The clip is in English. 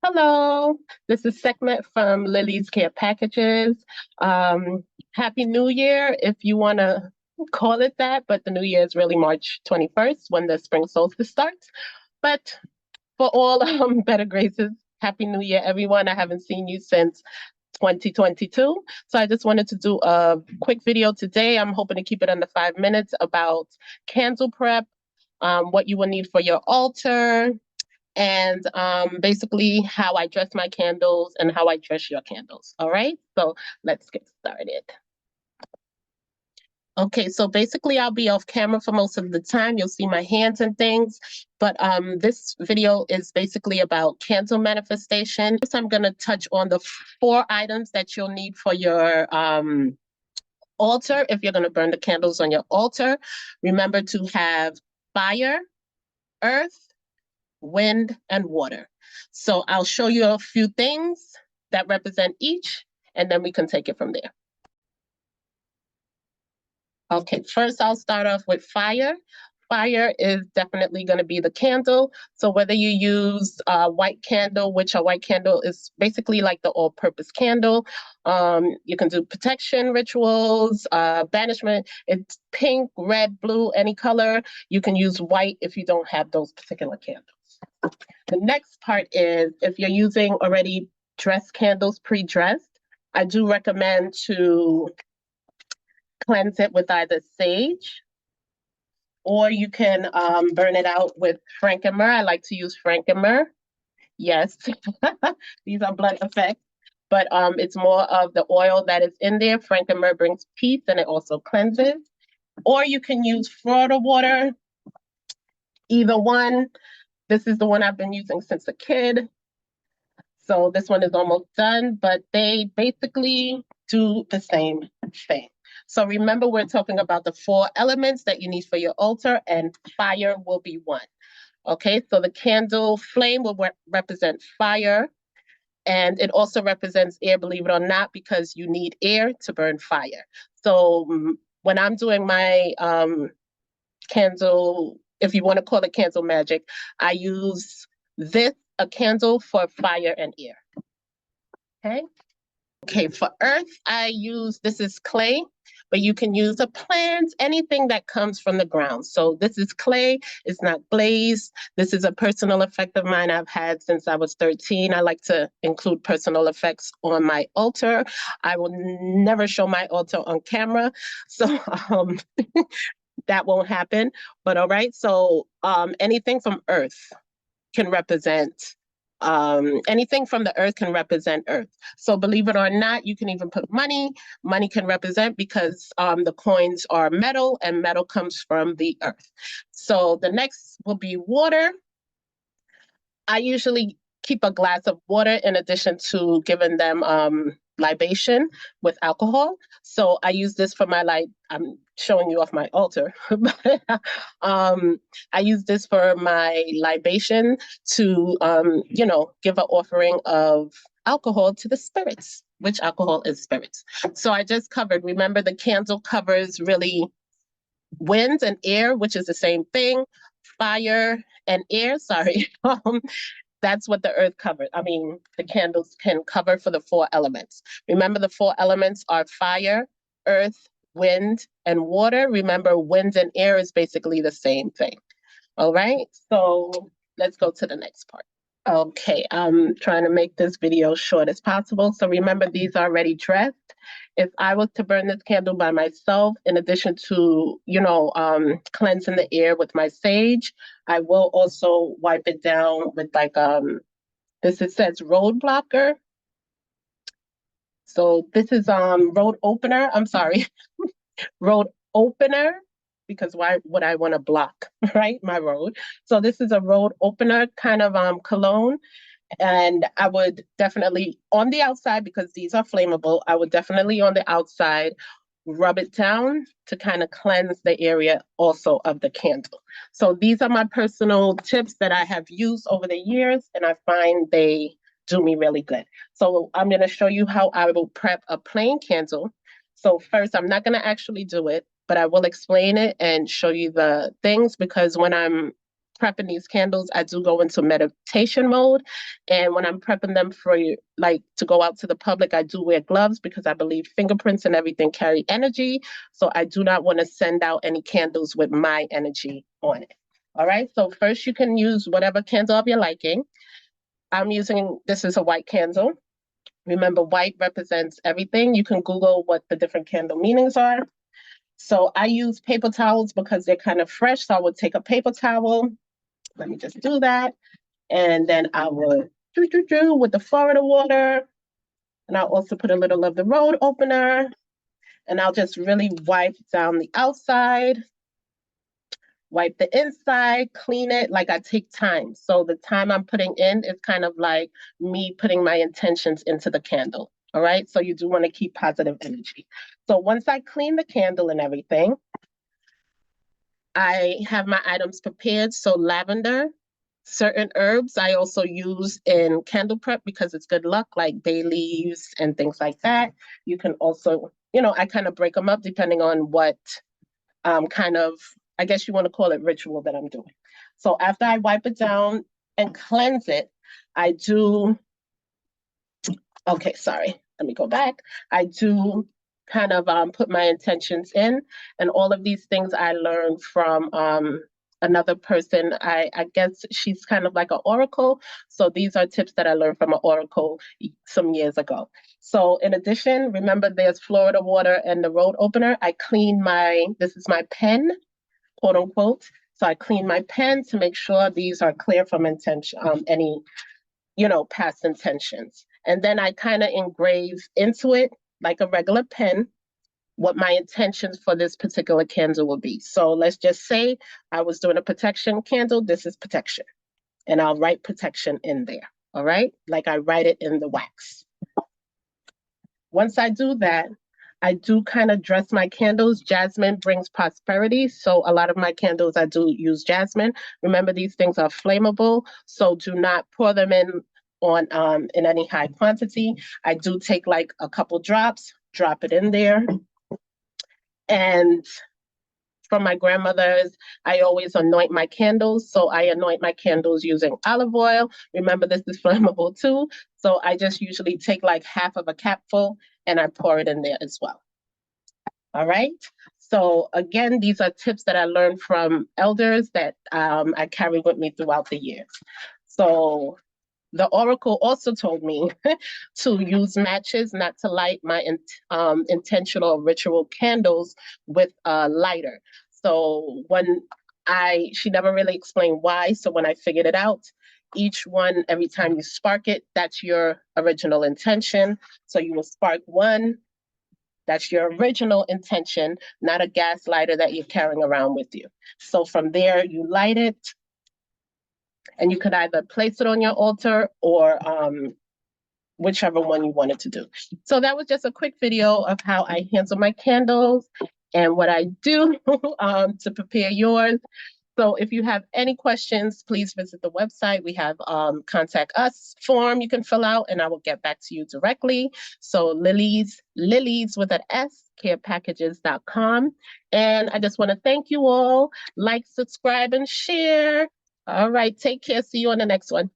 Hello, this is segment from Lily's Care Packages. Um, Happy New Year, if you want to call it that, but the New Year is really March 21st when the spring solstice starts. But for all better graces, Happy New Year, everyone. I haven't seen you since 2022. So I just wanted to do a quick video today. I'm hoping to keep it under 5 minutes about candle prep, what you will need for your altar, and basically how I dress my candles and how I dress your candles. All right, so let's get started. Okay, so basically I'll be off camera for most of the time. You'll see my hands and things, but this video is basically about candle manifestation. First, I'm gonna touch on the 4 items that you'll need for your altar. If you're gonna burn the candles on your altar, remember to have fire, earth, wind, and water. So I'll show you a few things that represent each, and then we can take it from there. Okay, first I'll start off with fire. Fire is definitely going to be the candle. So whether you use a white candle, which a white candle is basically like the all-purpose candle, you can do protection rituals, banishment. It's pink, red, blue, any color. You can use white if you don't have those particular candles. The next part is if you're using already dressed candles, pre-dressed, I do recommend to cleanse it with either sage, or you can burn it out with frankincense. I like to use frankincense. Yes, these are blunt effects, but it's more of the oil that is in there. Frankincense brings peace and it also cleanses. Or you can use Florida water, either one. This is the one I've been using since a kid. So this one is almost done, but they basically do the same thing. So remember, we're talking about the 4 elements that you need for your altar, and fire will be one. Okay, so the candle flame will represent fire, and it also represents air, believe it or not, because you need air to burn fire. So when I'm doing my candle, if you want to call it candle magic, I use a candle for fire and air. Okay. Okay, for earth, this is clay, but you can use a plant, anything that comes from the ground. So this is clay, it's not glazed. This is a personal effect of mine I've had since I was 13. I like to include personal effects on my altar. I will never show my altar on camera, so that won't happen. But all right, so anything from earth can represent anything from the earth can represent earth. So believe it or not, you can even put money. Money can represent because the coins are metal, and metal comes from the earth. So the next will be water. I usually keep a glass of water in addition to giving them libation with alcohol. So I use this for my I'm showing you off my altar. I use this for my libation to give an offering of alcohol to the spirits, which alcohol is spirits. So I just covered, remember the candle covers really wind and air, which is the same thing, fire and air, sorry. That's what the earth covers. I mean, the candles can cover for the 4 elements. Remember, the 4 elements are fire, earth, wind, and water. Remember, wind and air is basically the same thing. All right, so let's go to the next part. Okay, I'm trying to make this video short as possible. So remember, these are already dressed. If I was to burn this candle by myself, in addition to, cleansing the air with my sage, I will also wipe it down with it says road blocker. So this is road opener. I'm sorry, road opener, because why would I want to block, right, my road? So this is a road opener kind of cologne. And I would definitely, on the outside, because these are flammable, I would definitely on the outside rub it down to kind of cleanse the area also of the candle. So these are my personal tips that I have used over the years, and I find they do me really good. So I'm going to show you how I will prep a plain candle. So first, I'm not going to actually do it, but I will explain it and show you the things, because when I'm prepping these candles, I do go into meditation mode. And when I'm prepping them for like to go out to the public, I do wear gloves because I believe fingerprints and everything carry energy. So I do not want to send out any candles with my energy on it. All right, so first you can use whatever candle of your liking. I'm using, this is a white candle. Remember, white represents everything. You can Google what the different candle meanings are. So I use paper towels because they're kind of fresh. So I would take a paper towel. Let me just do that. And then I would do with the Florida water. And I'll also put a little of the road opener. And I'll just really wipe down the outside, wipe the inside, clean it. Like, I take time. So the time I'm putting in is kind of like me putting my intentions into the candle. All right. So you do want to keep positive energy. So once I clean the candle and everything, I have my items prepared. So lavender, certain herbs I also use in candle prep because it's good luck, like bay leaves and things like that. You can also, I kind of break them up depending on what kind of, I guess you want to call it, ritual that I'm doing. So after I wipe it down and cleanse it, I do, okay, sorry, let me go back. I do kind of put my intentions in, and all of these things I learned from another person. I guess she's kind of like an oracle. So these are tips that I learned from an oracle some years ago. So in addition, remember there's Florida water and the road opener. I clean this is my pen, quote unquote. So I clean my pen to make sure these are clear from intention, any, past intentions. And then I kind of engrave into it like a regular pen what my intentions for this particular candle will be. So let's just say I was doing a protection candle. This is protection. And I'll write protection in there. All right. Like I write it in the wax. Once I do that, I do kind of dress my candles. Jasmine brings prosperity. So a lot of my candles, I do use jasmine. Remember, these things are flammable. So do not pour them in any high quantity. I do take like a couple drops, drop it in there. And from my grandmother's, I always anoint my candles. So I anoint my candles using olive oil. Remember, this is flammable too. So I just usually take like half of a capful and I pour it in there as well. All right. So again, these are tips that I learned from elders that I carry with me throughout the years. So the oracle also told me to use matches, not to light my intentional ritual candles with a lighter. So she never really explained why. So when I figured it out, each one, every time you spark it, that's your original intention. So you will spark one, that's your original intention, not a gas lighter that you're carrying around with you. So from there, you light it, and you could either place it on your altar or whichever one you wanted to do. So that was just a quick video of how I handle my candles and what I do to prepare yours. So if you have any questions, please visit the website. We have contact us form you can fill out, and I will get back to you directly. So Lilies with an S, carepackages.com. And I just want to thank you all. Like, subscribe, and share. All right, take care. See you on the next one.